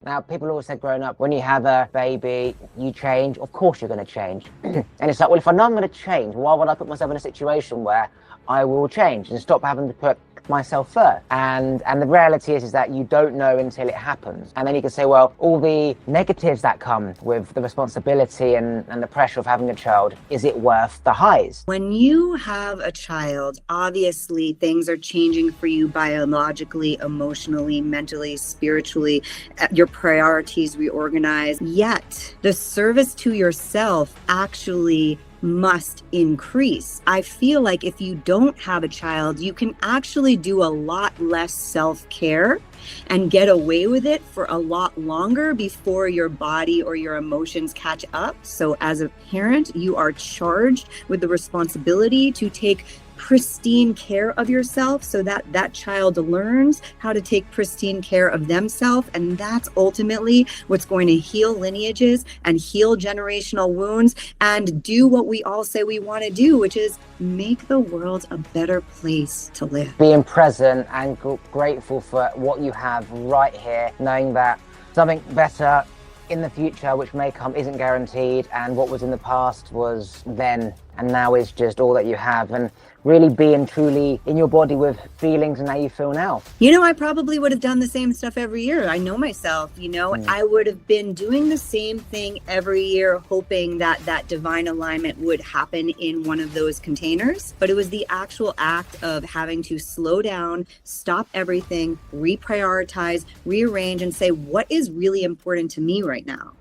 Now, people always said growing up, when you have a baby, you change. Of course, you're going to change. And it's like, well, if I know I'm going to change, why would I put myself in a situation where I will change and stop having to put myself first? And the reality is that you don't know until it happens. And then you can say, well, all the negatives that come with the responsibility and the pressure of having a child, is it worth the highs? When you have a child, obviously things are changing for you biologically, emotionally, mentally, spiritually. Your priorities reorganize. Yet the service to yourself actually must increase. I feel like if you don't have a child, you can actually do a lot less self-care and get away with it for a lot longer before your body or your emotions catch up. So as a parent, you are charged with the responsibility to take pristine care of yourself so that that child learns how to take pristine care of themselves. And that's ultimately what's going to heal lineages and heal generational wounds and do what we all say we want to do, which is make the world a better place to live. Being present and grateful for what you have right here, knowing that something better in the future, which may come, isn't guaranteed, and what was in the past was then and now is just all that you have. And really being truly in your body with feelings and how you feel now. I probably would have done the same stuff every year. I know myself, I would have been doing the same thing every year, hoping that that divine alignment would happen in one of those containers. But it was the actual act of having to slow down, stop everything, reprioritize, rearrange, and say, what is really important to me right now?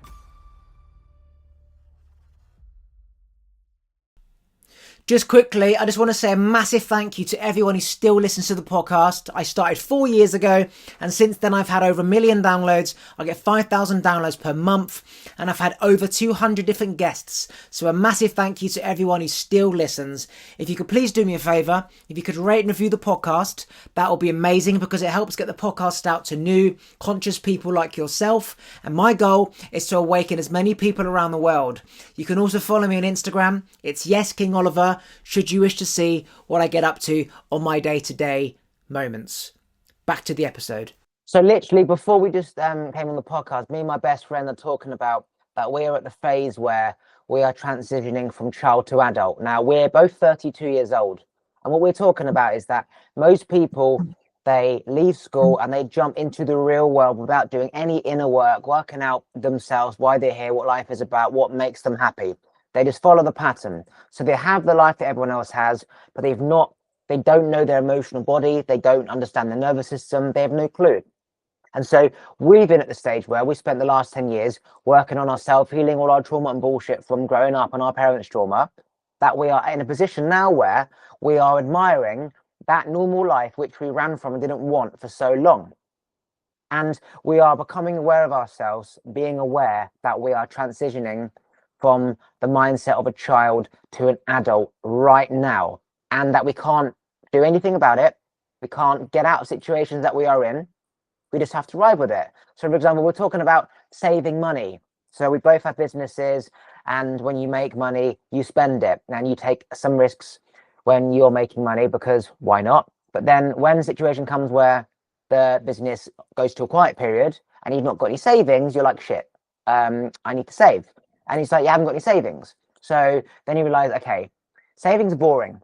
Just quickly, I just want to say a massive thank you to everyone who still listens to the podcast. I started 4 years ago, and since then I've had over 1 million downloads. I get 5,000 downloads per month, and I've had over 200 different guests. So a massive thank you to everyone who still listens. If you could please do me a favour, if you could rate and review the podcast, that would be amazing because it helps get the podcast out to new, conscious people like yourself. And my goal is to awaken as many people around the world. You can also follow me on Instagram. It's YesKingOliver. Should you wish to see what I get up to on my day-to-day moments. Back to the episode. So literally before we just came on the podcast, me and my best friend are talking about that we are at the phase where we are transitioning from child to adult. Now, we're both 32 years old. And what we're talking about is that most people, they leave school and they jump into the real world without doing any inner work, working out themselves, why they're here, what life is about, what makes them happy. They just follow the pattern. So they have the life that everyone else has, but they don't know their emotional body. They don't understand the nervous system. They have no clue. And so we've been at the stage where we spent the last 10 years working on ourselves, healing all our trauma and bullshit from growing up and our parents' trauma, that we are in a position now where we are admiring that normal life which we ran from and didn't want for so long. And we are becoming aware of ourselves, being aware that we are transitioning from the mindset of a child to an adult right now, and that we can't do anything about it. We can't get out of situations that we are in. We just have to ride with it. So, for example, we're talking about saving money. So we both have businesses, and when you make money, you spend it, and you take some risks when you're making money because why not? But then when the situation comes where the business goes to a quiet period and you've not got any savings, you're like, shit, I need to save. And he's like, you haven't got any savings. So then you realize, okay, savings are boring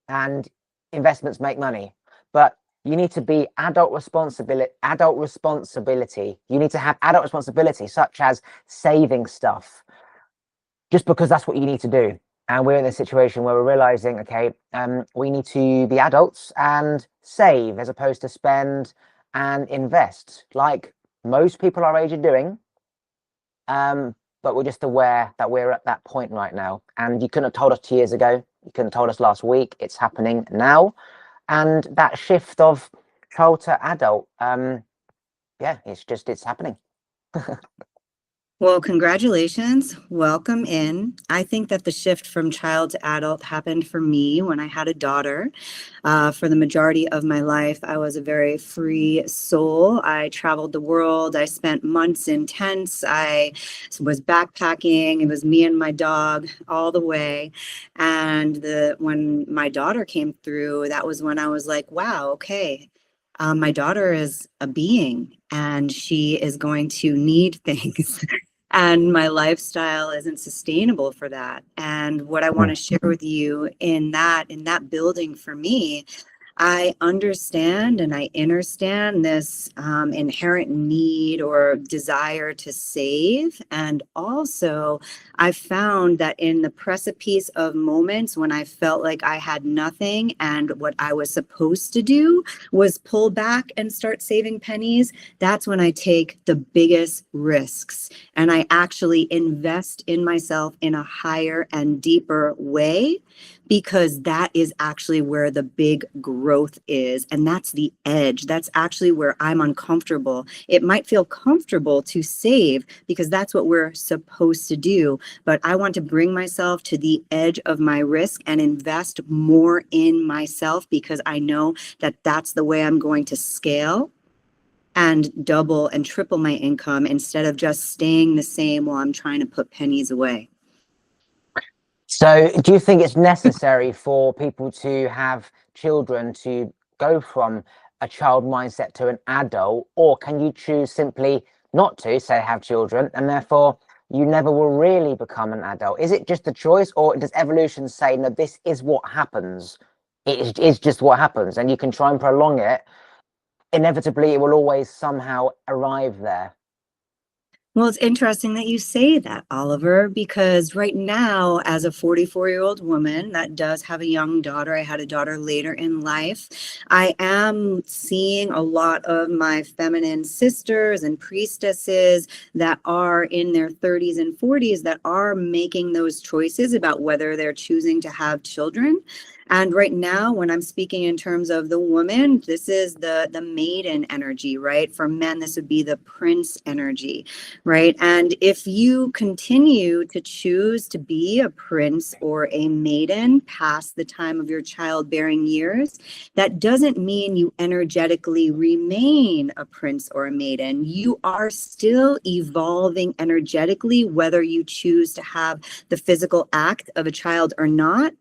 and investments make money, but you need to be adult responsibility. You need to have adult responsibility, such as saving stuff, just because that's what you need to do. And we're in a situation where we're realizing, okay, we need to be adults and save as opposed to spend and invest like most people our age are doing. But we're just aware that we're at that point right now. And you couldn't have told us 2 years ago. You couldn't have told us last week. It's happening now. And that shift of child to adult, it's happening. Well, congratulations. Welcome in. I think that the shift from child to adult happened for me when I had a daughter. For the majority of my life, I was a very free soul. I traveled the world. I spent months in tents. I was backpacking. It was me and my dog all the way. And when my daughter came through, that was when I was like, wow, okay. My daughter is a being and she is going to need things. And my lifestyle isn't sustainable for that. And what I want to share with you in that building for me, I understand and I understand this inherent need or desire to save. And also, I found that in the precipice of moments when I felt like I had nothing and what I was supposed to do was pull back and start saving pennies, that's when I take the biggest risks. And I actually invest in myself in a higher and deeper way, because that is actually where the big growth is. And that's the edge. That's actually where I'm uncomfortable. It might feel comfortable to save because that's what we're supposed to do. But I want to bring myself to the edge of my risk and invest more in myself, because I know that that's the way I'm going to scale and double and triple my income instead of just staying the same while I'm trying to put pennies away. So do you think it's necessary for people to have children to go from a child mindset to an adult, or can you choose simply not to, say, have children, and therefore you never will really become an adult? Is it just a choice, or does evolution say, no, this is what happens? It is just what happens, and you can try and prolong it. Inevitably, it will always somehow arrive there. Well, it's interesting that you say that, Oliver, because right now, as a 44-year-old woman that does have a young daughter, I had a daughter later in life, I am seeing a lot of my feminine sisters and priestesses that are in their 30s and 40s that are making those choices about whether they're choosing to have children. And right now, when I'm speaking in terms of the woman, this is the maiden energy, right? For men, this would be the prince energy, right? And if you continue to choose to be a prince or a maiden past the time of your childbearing years, that doesn't mean you energetically remain a prince or a maiden. You are still evolving energetically, whether you choose to have the physical act of a child or not.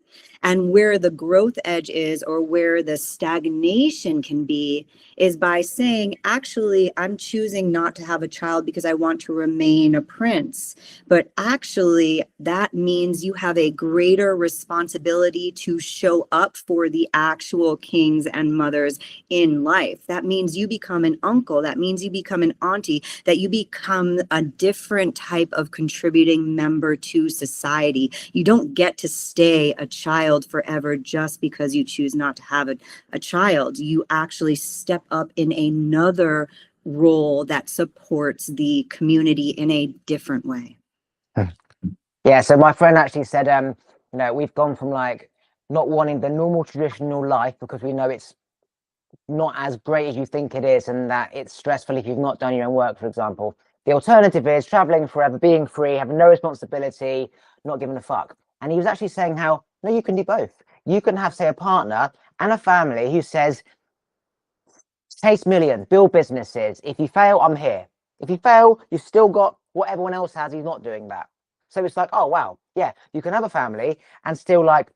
And where the growth edge is, or where the stagnation can be, is by saying, actually, I'm choosing not to have a child because I want to remain a prince. But actually, that means you have a greater responsibility to show up for the actual kings and mothers in life. That means you become an uncle. That means you become an auntie, that you become a different type of contributing member to society. You don't get to stay a child forever just because you choose not to have a child. You actually step up in another role that supports the community in a different way. Yeah, so my friend actually said, we've gone from like not wanting the normal traditional life because we know it's not as great as you think it is, and that it's stressful if you've not done your own work, for example. The alternative is traveling forever, being free, having no responsibility, not giving a fuck. And he was actually saying how, no, you can do both. You can have, say, a partner and a family who says, chase millions, build businesses. If you fail, I'm here. If you fail, you've still got what everyone else has. He's not doing that. So it's like, oh, wow. Yeah, you can have a family and still like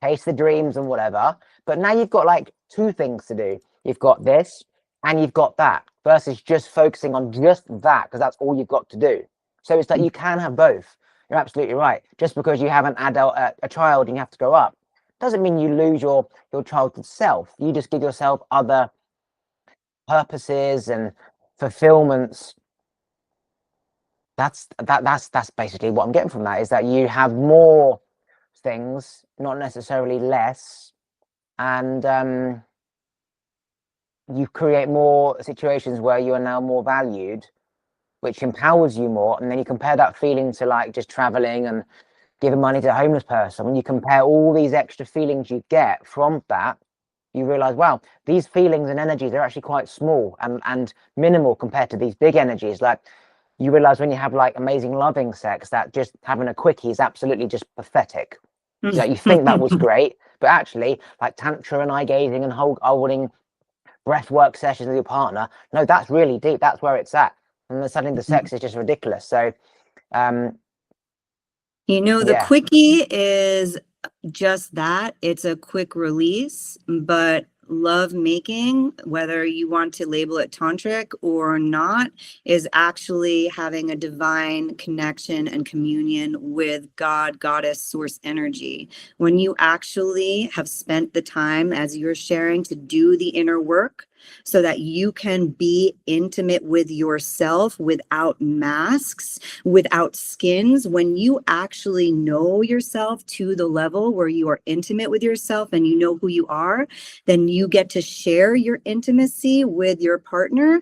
chase the dreams and whatever. But now you've got like two things to do. You've got this and you've got that, versus just focusing on just that because that's all you've got to do. So it's like you can have both. You're absolutely right. Just because you have an adult, a child, and you have to grow up, doesn't mean you lose your childhood self. You just give yourself other purposes and fulfillments. That's basically what I'm getting from that, is that you have more things, not necessarily less, and you create more situations where you are now more valued, which empowers you more. And then you compare that feeling to like just traveling and giving money to a homeless person. When you compare all these extra feelings you get from that, you realize, wow, these feelings and energies are actually quite small and minimal compared to these big energies. Like, you realize when you have like amazing loving sex that just having a quickie is absolutely just pathetic. Like, you think that was great, but actually like tantra and eye gazing and holding breath work sessions with your partner, no, that's really deep. That's where it's at. And then suddenly the sex is just ridiculous. So the yeah. quickie is just that. It's a quick release, but love making, whether you want to label it tantric or not, is actually having a divine connection and communion with God, goddess, source energy. When you actually have spent the time, as you're sharing, to do the inner work, so that you can be intimate with yourself without masks, without skins. When you actually know yourself to the level where you are intimate with yourself and you know who you are, then you get to share your intimacy with your partner,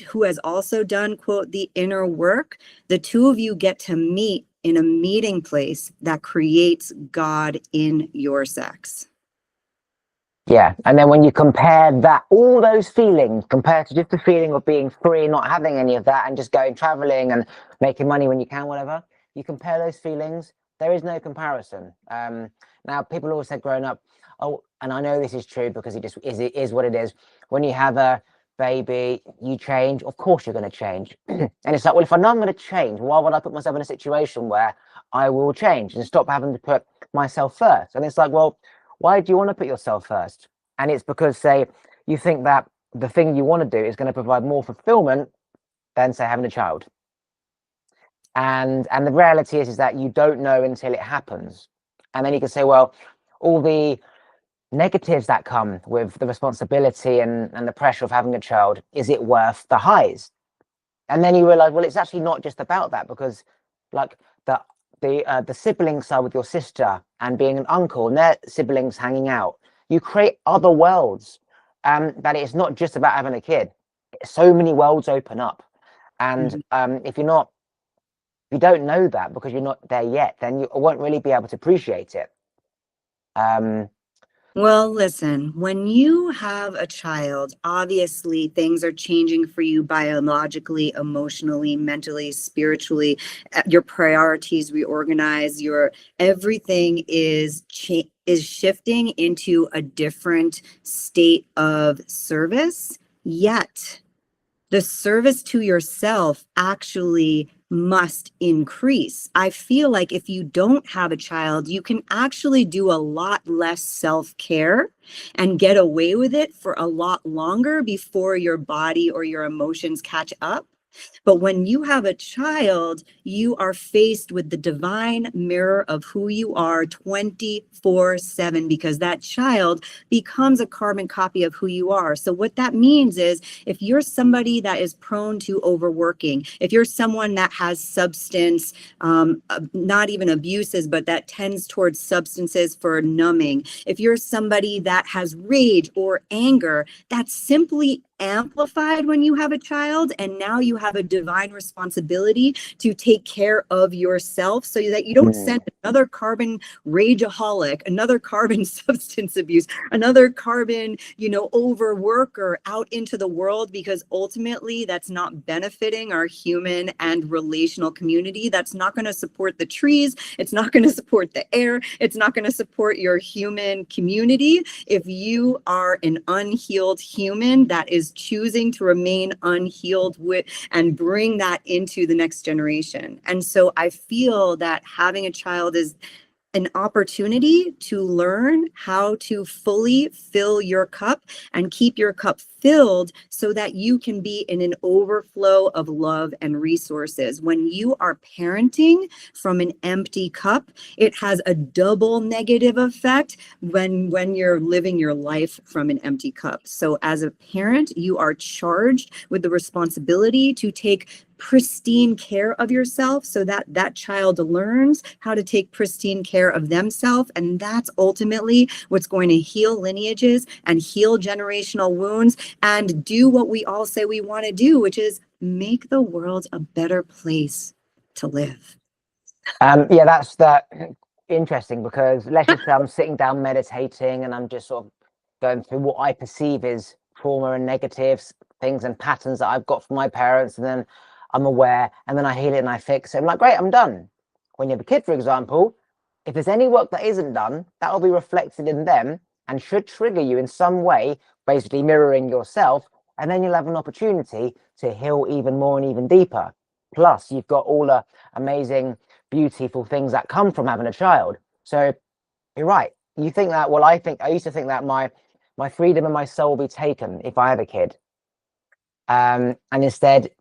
who has also done, quote, the inner work. The two of you get to meet in a meeting place that creates God in your sex. Yeah, and then when you compare that, all those feelings compared to just the feeling of being free, not having any of that, and just going traveling and making money when you can, whatever, you compare those feelings, there is no comparison. Now, people always said growing up, oh, and I know this is true because it is what it is. When you have a baby, you change. Of course, you're going to change. And it's like, well, if I know I'm going to change, why would I put myself in a situation where I will change and stop having to put myself first? And it's like, well, why do you want to put yourself first? And it's because, say, you think that the thing you want to do is going to provide more fulfillment than, say, having a child. And the reality is that you don't know until it happens. And then you can say, well, all the negatives that come with the responsibility and the pressure of having a child, is it worth the highs? And then you realize, well, it's actually not just about that, because like the siblings are with your sister and being an uncle and their siblings hanging out, you create other worlds. That it's not just about having a kid. So many worlds open up. And if you don't know that because you're not there yet, then you won't really be able to appreciate it. Well, listen, when you have a child, obviously things are changing for you biologically, emotionally, mentally, spiritually. Your priorities reorganize, your everything is shifting into a different state of service. Yet the service to yourself actually must increase. I feel like if you don't have a child, you can actually do a lot less self-care and get away with it for a lot longer before your body or your emotions catch up. But when you have a child, you are faced with the divine mirror of who you are 24/7, because that child becomes a carbon copy of who you are. So what that means is, if you're somebody that is prone to overworking, if you're someone that has substance, not even abuses, but that tends towards substances for numbing, if you're somebody that has rage or anger, that's simply amplified when you have a child, and now you have a divine responsibility to take care of yourself so that you don't send another carbon rageaholic, another carbon substance abuse, another carbon, overworker out into the world, because ultimately that's not benefiting our human and relational community. That's not going to support the trees. It's not going to support the air. It's not going to support your human community. If you are an unhealed human that is choosing to remain unhealed with and bring that into the next generation. And so I feel that having a child is an opportunity to learn how to fully fill your cup and keep your cup filled so that you can be in an overflow of love and resources. When you are parenting from an empty cup, it has a double negative effect when you're living your life from an empty cup. So as a parent, you are charged with the responsibility to take pristine care of yourself so that that child learns how to take pristine care of themselves. And that's ultimately what's going to heal lineages and heal generational wounds and do what we all say we want to do, which is make the world a better place to live. Yeah, that's that interesting, because let's just say I'm sitting down meditating and I'm just sort of going through what I perceive is trauma and negatives, things and patterns that I've got from my parents, and then I'm aware, and then I heal it and I fix it. I'm like, great, I'm done. When you have a kid, for example, if there's any work that isn't done, that will be reflected in them and should trigger you in some way, basically mirroring yourself, and then you'll have an opportunity to heal even more and even deeper. Plus, you've got all the amazing, beautiful things that come from having a child. So you're right. You think that, well, I used to think that my my freedom and my soul will be taken if I have a kid. And instead,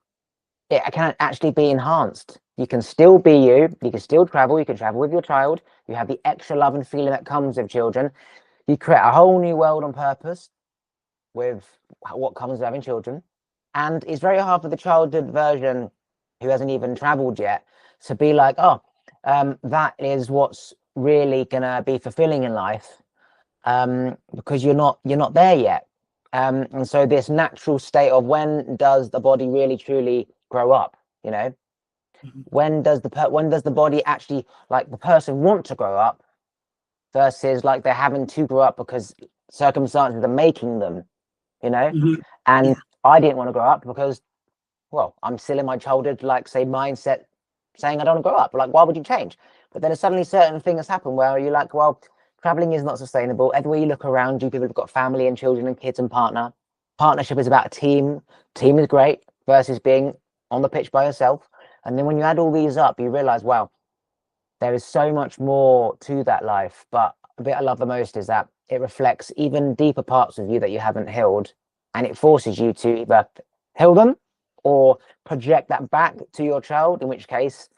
it can actually be enhanced. You can still be you. You can still travel. You can travel with your child. You have the extra love and feeling that comes with children. You create a whole new world on purpose with what comes with having children. And it's very hard for the childhood version who hasn't even traveled yet to be like, oh, that is what's really gonna be fulfilling in life, because you're not there yet. And so this natural state of when does the body really truly grow up? You know, when does the body actually, like, the person want to grow up versus like they're having to grow up because circumstances are making them, you know? And Yeah. I didn't want to grow up because, well, I'm still in my childhood, like, say, mindset saying I don't want to grow up. Like, why would you change? But then there's suddenly certain things happen where you're like, well, traveling is not sustainable. Everywhere you look around you, people have got family and children and kids and partner. Partnership is about a team. Team is great versus being on the pitch by yourself. And then when you add all these up, you realize, wow, there is so much more to that life. But the bit I love the most is that it reflects even deeper parts of you that you haven't healed, and it forces you to either heal them or project that back to your child, in which case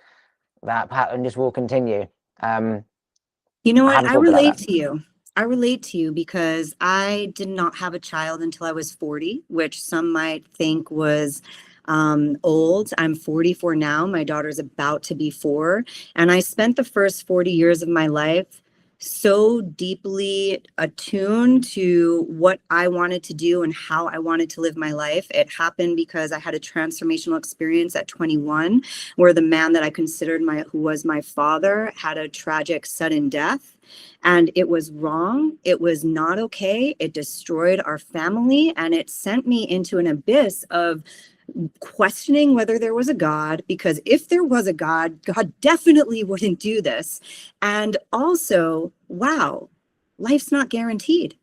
that pattern just will continue. You know I what? haven't talked about that. I relate to you because I did not have a child until I was 40, which some might think was old. I'm 44 now. My daughter's about to be 4. And I spent the first 40 years of my life so deeply attuned to what I wanted to do and how I wanted to live my life. It happened because I had a transformational experience at 21 where the man that I considered who was my father had a tragic sudden death. And it was wrong. It was not okay. It destroyed our family, and it sent me into an abyss of questioning whether there was a God, because if there was a God, God definitely wouldn't do this. And also, wow, life's not guaranteed.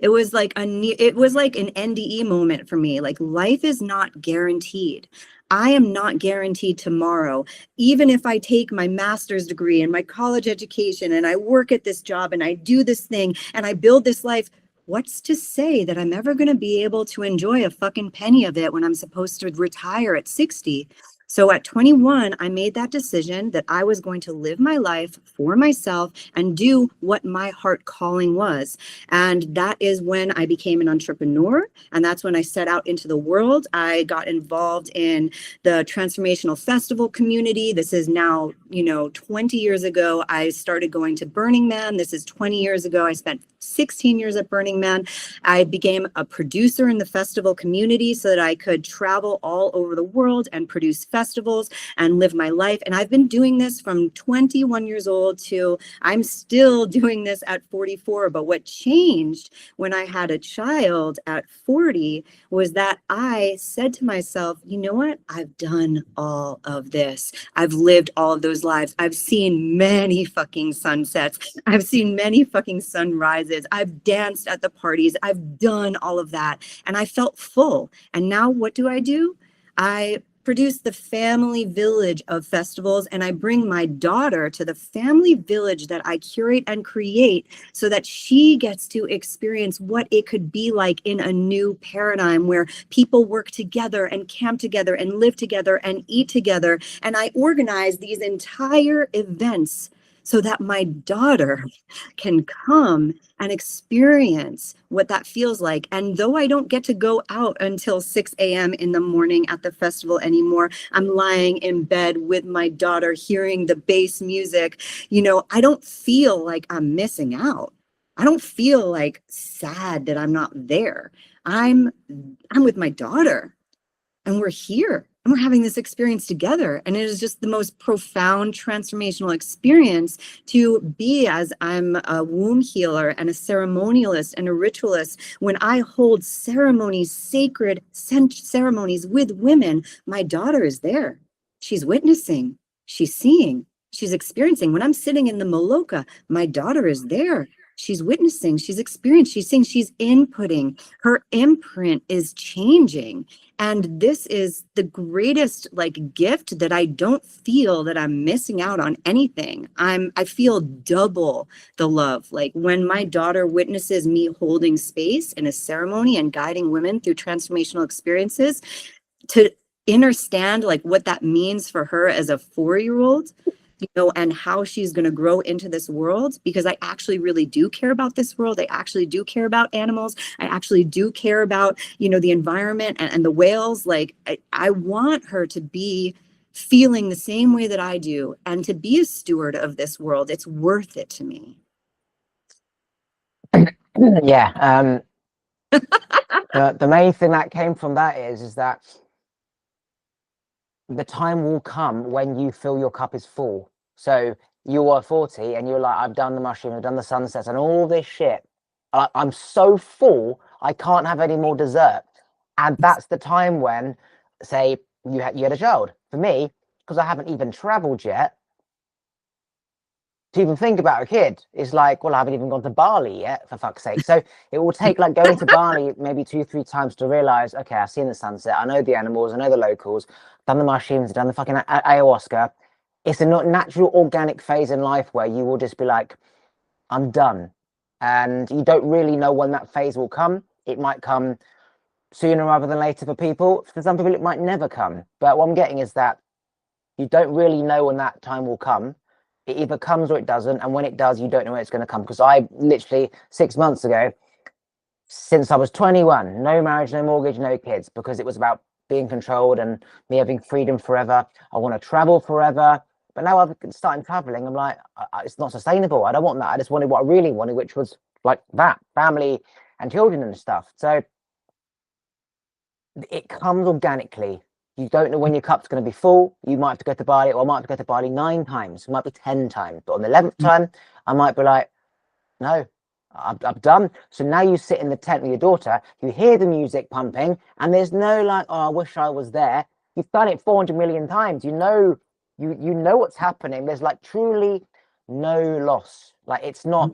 It was like an NDE moment for me. Like, life is not guaranteed. I am not guaranteed tomorrow. Even if I take my master's degree and my college education and I work at this job and I do this thing and I build this life, what's to say that I'm ever going to be able to enjoy a fucking penny of it when I'm supposed to retire at 60? So at 21, I made that decision that I was going to live my life for myself and do what my heart calling was. And that is when I became an entrepreneur. And that's when I set out into the world. I got involved in the transformational festival community. This is now, 20 years ago, I started going to Burning Man. This is 20 years ago. I spent 16 years at Burning Man. I became a producer in the festival community so that I could travel all over the world and produce festivals and live my life. And I've been doing this from 21 years old to I'm still doing this at 44. But what changed when I had a child at 40 was that I said to myself, you know what? I've done all of this. I've lived all of those lives. I've seen many fucking sunsets. I've seen many fucking sunrises. I've danced at the parties. I've done all of that. And I felt full. And now what do? I produce the family village of festivals, and I bring my daughter to the family village that I curate and create so that she gets to experience what it could be like in a new paradigm where people work together and camp together and live together and eat together. And I organize these entire events so that my daughter can come and experience what that feels like. And though I don't get to go out until 6 a.m. in the morning at the festival anymore, I'm lying in bed with my daughter, hearing the bass music. I don't feel like I'm missing out. I don't feel like sad that I'm not there. I'm with my daughter, and we're here. And we're having this experience together. And it is just the most profound transformational experience to be, as I'm a womb healer and a ceremonialist and a ritualist. When I hold ceremonies, sacred ceremonies with women, my daughter is there. She's witnessing, she's seeing, she's experiencing. When I'm sitting in the Maloka, my daughter is there. she's witnessing, she's experienced, she's seeing, she's inputting, her imprint is changing. And this is the greatest like gift, that I don't feel that I'm missing out on anything. I feel double the love. Like when my daughter witnesses me holding space in a ceremony and guiding women through transformational experiences, to understand like what that means for her as a 4-year-old, and how she's going to grow into this world, because I actually really do care about this world. I actually do care about animals. I actually do care about, the environment and the whales. Like I want her to be feeling the same way that I do, and to be a steward of this world. It's worth it to me. Yeah. The main thing that came from that is that the time will come when you feel your cup is full. So you are 40 and you're like, I've done the mushroom, I've done the sunsets and all this shit. I'm so full, I can't have any more dessert. And that's the time when, say, you had a child. For me, because I haven't even traveled yet, to even think about a kid is like, well, I haven't even gone to Bali yet, for fuck's sake. So it will take like going to Bali maybe 2-3 times to realize, okay, I've seen the sunset, I know the animals, I know the locals, done the mushrooms, done the fucking ayahuasca. It's a natural organic phase in life where you will just be like, I'm done. And you don't really know when that phase will come. It might come sooner rather than later for people. For some people, it might never come. But what I'm getting is that you don't really know when that time will come. It either comes or it doesn't. And when it does, you don't know when it's going to come. Because I literally 6 months ago, since I was 21, no marriage, no mortgage, no kids, because it was about being controlled and me having freedom forever. I want to travel forever. But now I've started traveling. I'm like, it's not sustainable. I don't want that. I just wanted what I really wanted, which was like that, family and children and stuff. So it comes organically. You don't know when your cup's going to be full. You might have to go to Bali, or I might have to go to Bali 9 times. It might be 10 times. But on the 11th time, I might be like, no, I'm done. So now you sit in the tent with your daughter, you hear the music pumping, and there's no like, oh, I wish I was there. You've done it 400 million times. You know what's happening. There's like truly no loss. Like it's not,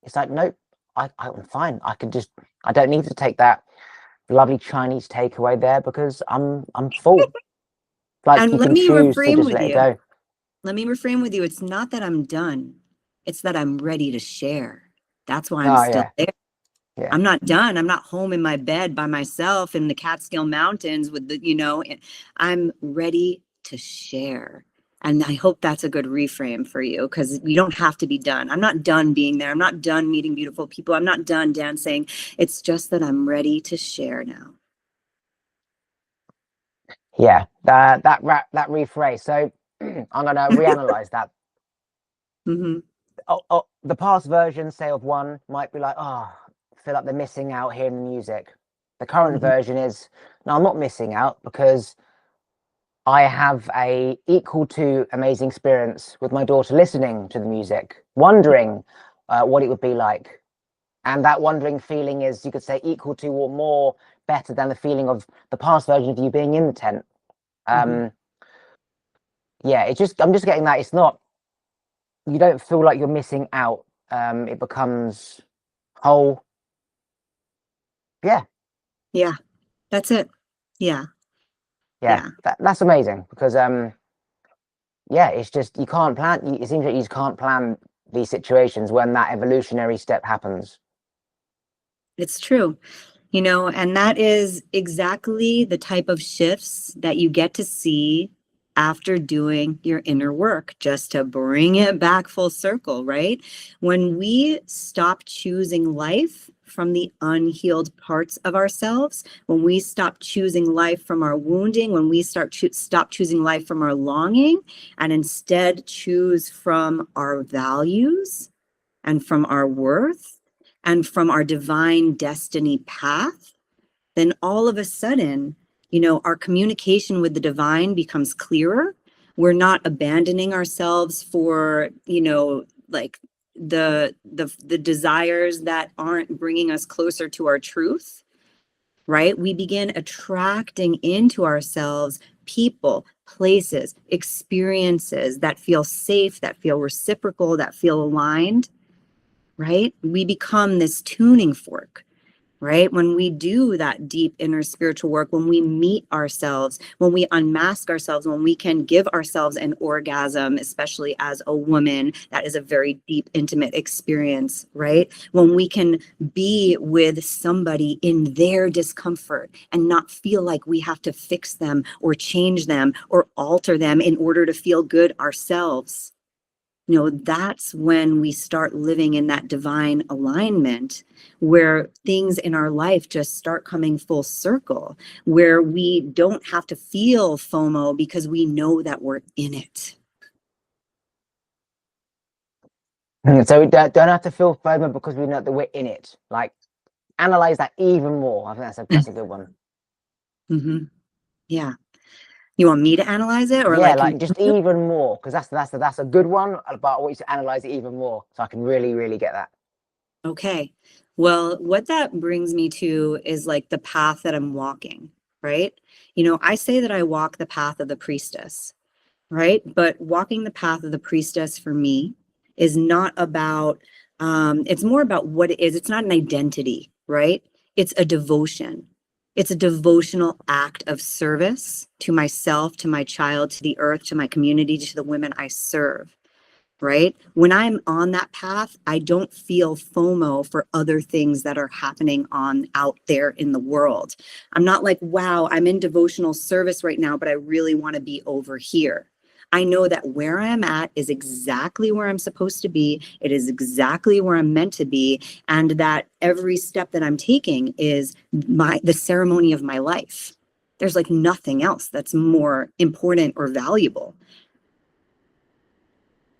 it's like, nope, I'm fine. I don't need to take that lovely Chinese takeaway there because I'm full. Like And you let can me choose to reframe just with let it you. go. Let me reframe with you. It's not that I'm done. It's that I'm ready to share. That's why I'm Oh still yeah. there. Yeah. I'm not done. I'm not home in my bed by myself in the Catskill Mountains with I'm ready to share. And I hope that's a good reframe for you, because you don't have to be done. I'm not done being there. I'm not done meeting beautiful people. I'm not done dancing. It's just that I'm ready to share now. Yeah, that rephrase. So I'm gonna reanalyze that. Mm-hmm. The past version, say of one, might be like, oh, I feel like they're missing out hearing the music. The current Mm-hmm. version is, no, I'm not missing out because I have a equal to amazing experience with my daughter listening to the music, wondering what it would be like. And that wondering feeling is, you could say, equal to or more better than the feeling of the past version of you being in the tent. Yeah, I'm just getting that it's not, you don't feel like you're missing out. It becomes whole. Yeah. Yeah, that's it. Yeah. Yeah. That's amazing because yeah, it's just you can't plan. It seems like you just can't plan these situations when that evolutionary step happens. It's true. And that is exactly the type of shifts that you get to see after doing your inner work, just to bring it back full circle, right? When we stop choosing life from the unhealed parts of ourselves, when we stop choosing life from our wounding, when we stop choosing life from our longing, and instead choose from our values and from our worth and from our divine destiny path, then all of a sudden, our communication with the divine becomes clearer. We're not abandoning ourselves for, like the desires that aren't bringing us closer to our truth, right? We begin attracting into ourselves people, places, experiences that feel safe, that feel reciprocal, that feel aligned. right? We become this tuning fork, right? When we do that deep inner spiritual work, when we meet ourselves, when we unmask ourselves, when we can give ourselves an orgasm, especially as a woman, that is a very deep, intimate experience, right? When we can be with somebody in their discomfort and not feel like we have to fix them or change them or alter them in order to feel good ourselves. That's when we start living in that divine alignment where things in our life just start coming full circle, where we don't have to feel FOMO because we know that we're in it. So we don't have to feel FOMO because we know that we're in it. Like, analyze that even more. I think that's a good one. Mm-hmm. Yeah. You want me to analyze it, or Yeah, like just even more, because that's a good one, but I want you to analyze it even more so I can really, really get that. Okay. Well, what that brings me to is like the path that I'm walking, right? I say that I walk the path of the priestess, right? But walking the path of the priestess for me is not about, it's more about what it is. It's not an identity, right? It's a devotion. It's a devotional act of service to myself, to my child, to the earth, to my community, to the women I serve, right? When I'm on that path, I don't feel FOMO for other things that are happening on out there in the world. I'm not like, wow, I'm in devotional service right now, but I really want to be over here. I know that where I am at is exactly where I'm supposed to be. It is exactly where I'm meant to be. And that every step that I'm taking is the ceremony of my life. There's like nothing else that's more important or valuable.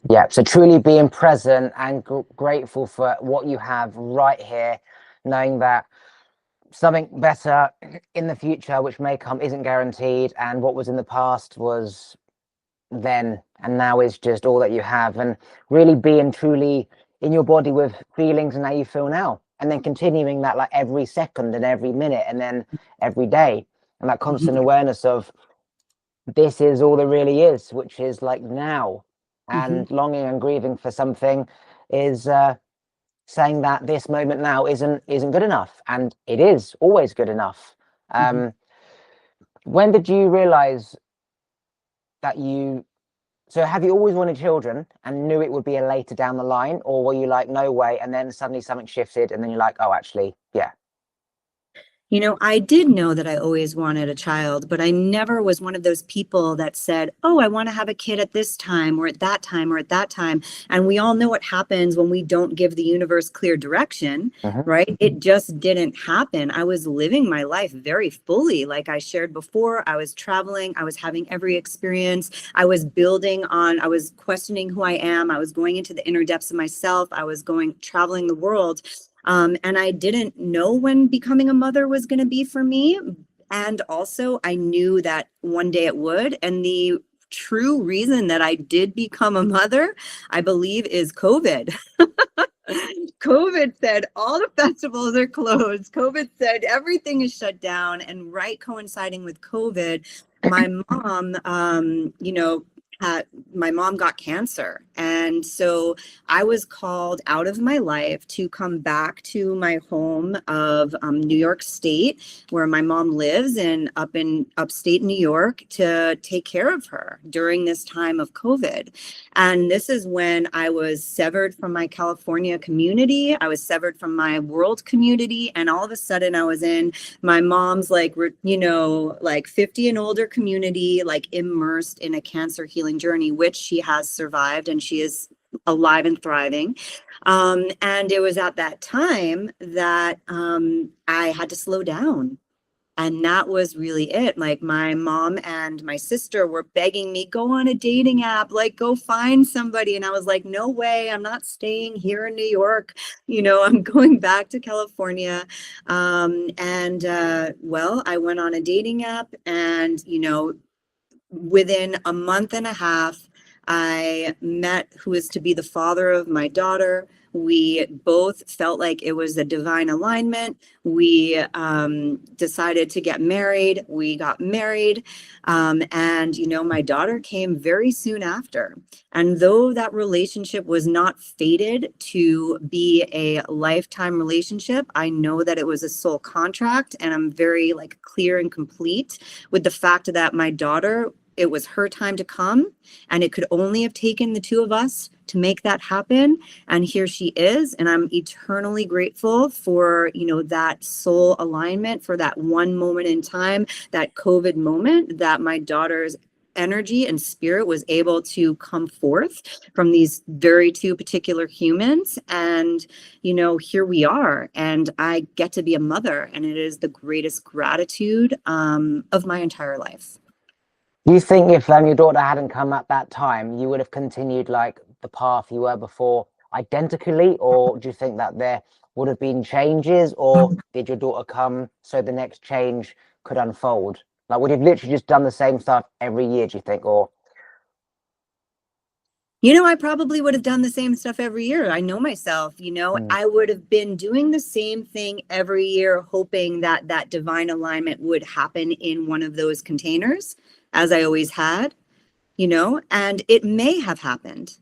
Yeah, so truly being present and grateful for what you have right here, knowing that something better in the future, which may come, isn't guaranteed, and what was in the past was then and now is just all that you have, and really being truly in your body with feelings and how you feel now, and then continuing that like every second and every minute and then every day, and that constant awareness of this is all there really is, which is like now, and longing and grieving for something is saying that this moment now isn't good enough, and it is always good enough. When did you realize that so have you always wanted children and knew it would be a later down the line, or were you like, no way, and then suddenly something shifted and then you're like, oh, actually, yeah? I did know that I always wanted a child, but I never was one of those people that said, oh, I want to have a kid at this time or at that time or at that time. And we all know what happens when we don't give the universe clear direction, right? It just didn't happen. I was living my life very fully. Like I shared before, I was traveling, I was having every experience. I was I was questioning who I am. I was going into the inner depths of myself. I was traveling the world. And I didn't know when becoming a mother was going to be for me. And also I knew that one day it would. And the true reason that I did become a mother, I believe, is COVID. COVID said all the festivals are closed. COVID said everything is shut down. And right coinciding with COVID, my mom, my mom got cancer. And so I was called out of my life to come back to my home of New York State, where my mom lives, and up in upstate New York, to take care of her during this time of COVID. And this is when I was severed from my California community. I was severed from my world community. And all of a sudden I was in my mom's like 50 and older community, like immersed in a cancer healing journey, which she has survived, and she is alive and thriving. And it was at that time that I had to slow down. And that was really it. Like my mom and my sister were begging me, go on a dating app, like go find somebody. And I was like, no way, I'm not staying here in New York. I'm going back to California. Well, I went on a dating app, and, within a month and a half, I met who is to be the father of my daughter. We both felt like it was a divine alignment. We decided to get married. We got married. And, you know, my daughter came very soon after. And though that relationship was not fated to be a lifetime relationship, I know that it was a soul contract. And I'm very like clear and complete with the fact that my daughter, it was her time to come, and it could only have taken the two of us to make that happen. And here she is. And I'm eternally grateful for, you know, that soul alignment, for that one moment in time, that COVID moment, that my daughter's energy and spirit was able to come forth from these very two particular humans. And, you know, here we are, and I get to be a mother, and it is the greatest gratitude of my entire life. Do you think if your daughter hadn't come at that time, you would have continued like the path you were before identically, or do you think that there would have been changes, or did your daughter come so the next change could unfold? Like, would you have literally just done the same stuff every year, do you think, or? You know, I probably would have done the same stuff every year. I know myself, you know, I would have been doing the same thing every year, hoping that that divine alignment would happen in one of those containers, as I always had, you know, and it may have happened,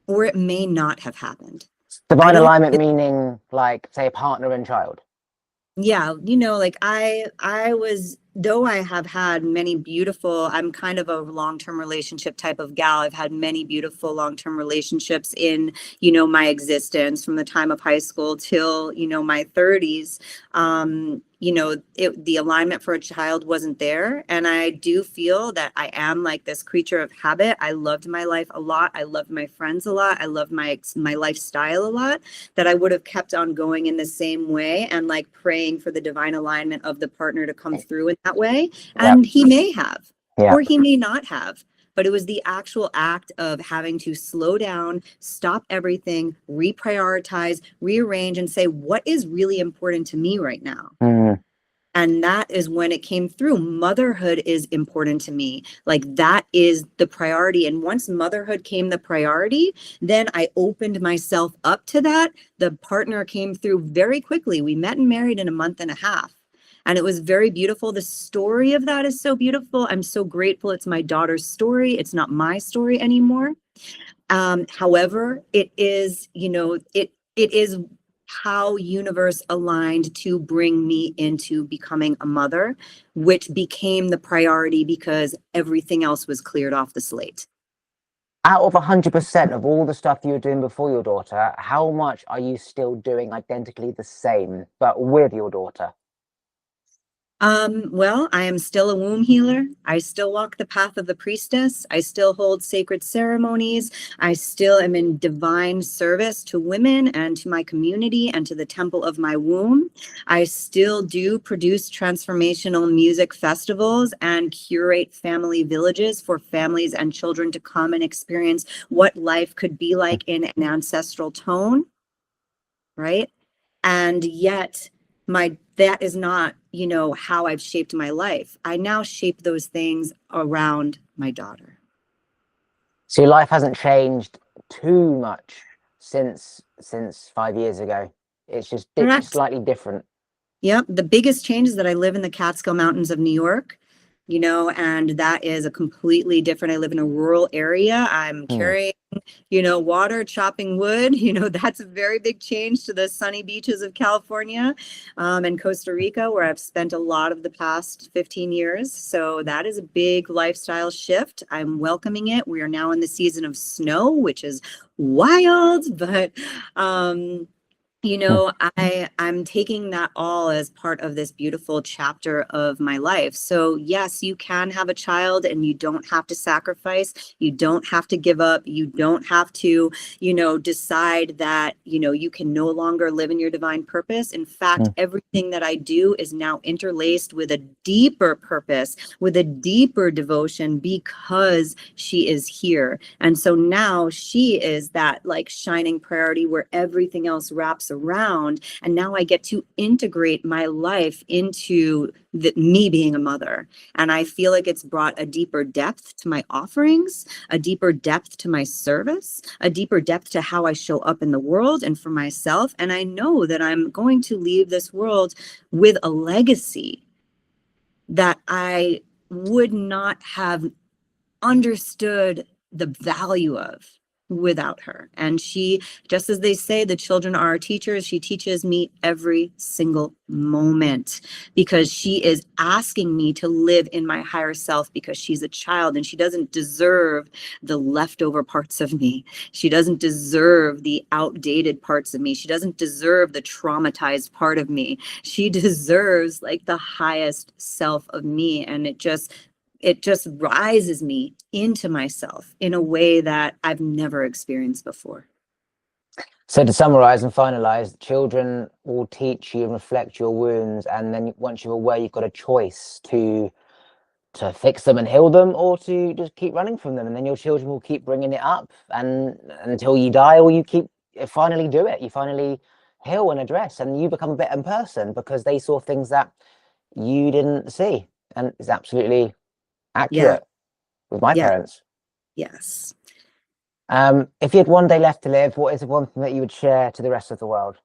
or it may not have happened. Divine alignment meaning like, say, a partner and child. Yeah, you know, like I was, though I have had many beautiful, I'm kind of a long-term relationship type of gal. I've had many beautiful long-term relationships in, you know, my existence from the time of high school till, you know, my 30s. You know, the alignment for a child wasn't there. And I do feel that I am like this creature of habit. I loved my life a lot. I loved my friends a lot. I loved my lifestyle a lot, that I would have kept on going in the same way and like praying for the divine alignment of the partner to come through in that way. And he may have, or he may not have. But it was the actual act of having to slow down, stop everything, reprioritize, rearrange, and say, what is really important to me right now? And that is when it came through. Motherhood is important to me. Like, that is the priority. And once motherhood came the priority, then I opened myself up to that. The partner came through very quickly. We met and married in a month and a half. And it was very beautiful. The story of that is so beautiful. I'm so grateful. It's my daughter's story. It's not my story anymore. However, it is, you know, it is how universe aligned to bring me into becoming a mother, which became the priority because everything else was cleared off the slate. Out of 100% of all the stuff you were doing before your daughter, how much are you still doing identically the same, but with your daughter? Well, I am still a womb healer. I still walk the path of the priestess. I still hold sacred ceremonies. I still am in divine service to women and to my community and to the temple of my womb. I still do produce transformational music festivals and curate family villages for families and children to come and experience what life could be like in an ancestral tone, right? And yet, that is not, you know, how I've shaped my life. I now shape those things around my daughter. So your life hasn't changed too much since 5 years ago. It's just slightly different. Yep. The biggest change is that I live in the Catskill Mountains of New York, you know, and that is a completely different. I live in a rural area. I'm carrying, you know, water, chopping wood. You know, that's a very big change to the sunny beaches of California and Costa Rica, where I've spent a lot of the past 15 years. So that is a big lifestyle shift. I'm welcoming it. We are now in the season of snow, which is wild, but you know, I'm taking that all as part of this beautiful chapter of my life. So yes, you can have a child and you don't have to sacrifice. You don't have to give up. You don't have to, you know, decide that, you know, you can no longer live in your divine purpose. In fact, everything that I do is now interlaced with a deeper purpose, with a deeper devotion, because she is here. And so now she is that like shining priority where everything else wraps around. And now I get to integrate my life into me being a mother. And I feel like it's brought a deeper depth to my offerings, a deeper depth to my service, a deeper depth to how I show up in the world and for myself. And I know that I'm going to leave this world with a legacy that I would not have understood the value of without her. And she, just as they say, the children are our teachers, she teaches me every single moment, because she is asking me to live in my higher self, because she's a child and she doesn't deserve the leftover parts of me. She doesn't deserve the outdated parts of me. She doesn't deserve the traumatized part of me. She deserves like the highest self of me. And it just rises me into myself in a way that I've never experienced before. So to summarize and finalize, children will teach you and reflect your wounds, and then once you're aware, you've got a choice to fix them and heal them, or to just keep running from them, and then your children will keep bringing it up and until you die, or you finally do it. You finally heal and address, and you become a better person because they saw things that you didn't see. And it's absolutely accurate with my parents. Yes. If you had one day left to live, what is the one thing that you would share to the rest of the world?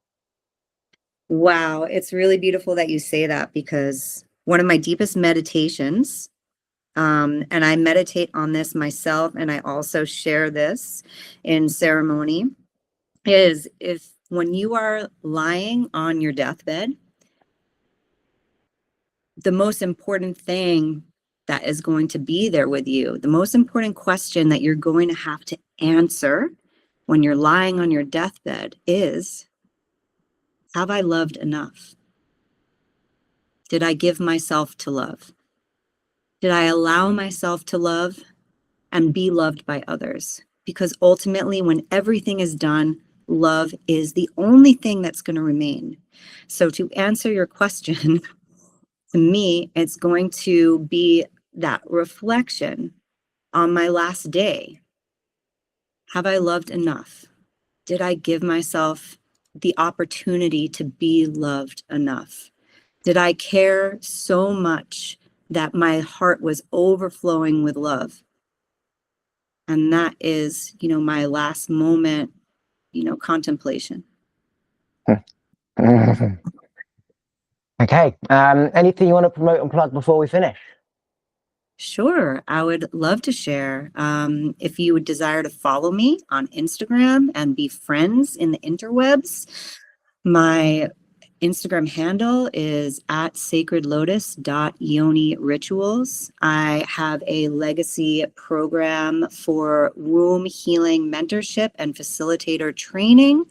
Wow, it's really beautiful that you say that, because one of my deepest meditations, and I meditate on this myself, and I also share this in ceremony, is if when you are lying on your deathbed, the most important thing that is going to be there with you, the most important question that you're going to have to answer when you're lying on your deathbed is, have I loved enough? Did I give myself to love? Did I allow myself to love and be loved by others? Because ultimately, when everything is done, love is the only thing that's going to remain. So to answer your question, to me, it's going to be that reflection on my last day. Have I loved enough? Did I give myself the opportunity to be loved enough? Did I care so much that my heart was overflowing with love? And that is, my last moment, contemplation. Okay. Anything you want to promote and plug before we finish? Sure. I would love to share. If you would desire to follow me on Instagram and be friends in the interwebs, my Instagram handle is at sacredlotus.yonirituals. I have a legacy program for womb healing mentorship and facilitator training,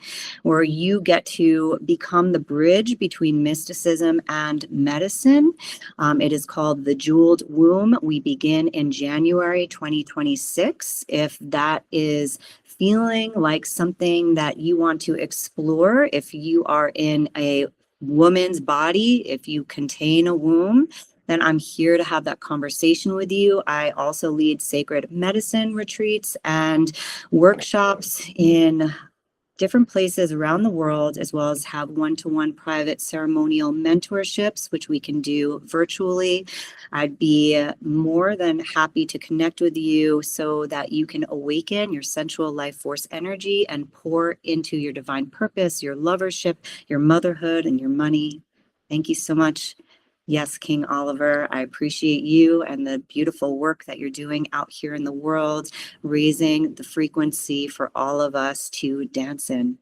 where you get to become the bridge between mysticism and medicine. It is called The Jeweled Womb. We begin in January 2026. If that is feeling like something that you want to explore, if you are in a woman's body, if you contain a womb, then I'm here to have that conversation with you. I also lead sacred medicine retreats and workshops in different places around the world, as well as have one-to-one private ceremonial mentorships, which we can do virtually. I'd be more than happy to connect with you so that you can awaken your sensual life force energy and pour into your divine purpose, your lovership, your motherhood, and your money. Thank you so much. Yes, King Oliver, I appreciate you and the beautiful work that you're doing out here in the world, raising the frequency for all of us to dance in.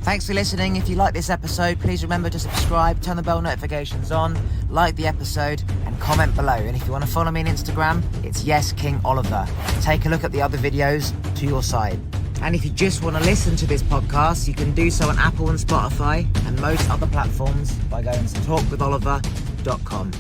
Thanks for listening. If you like this episode, please remember to subscribe, turn the bell notifications on, like the episode, and comment below. And if you want to follow me on Instagram, it's Yes King Oliver. Take a look at the other videos to your side. And if you just want to listen to this podcast, you can do so on Apple and Spotify and most other platforms by going to talkwitholiver.com.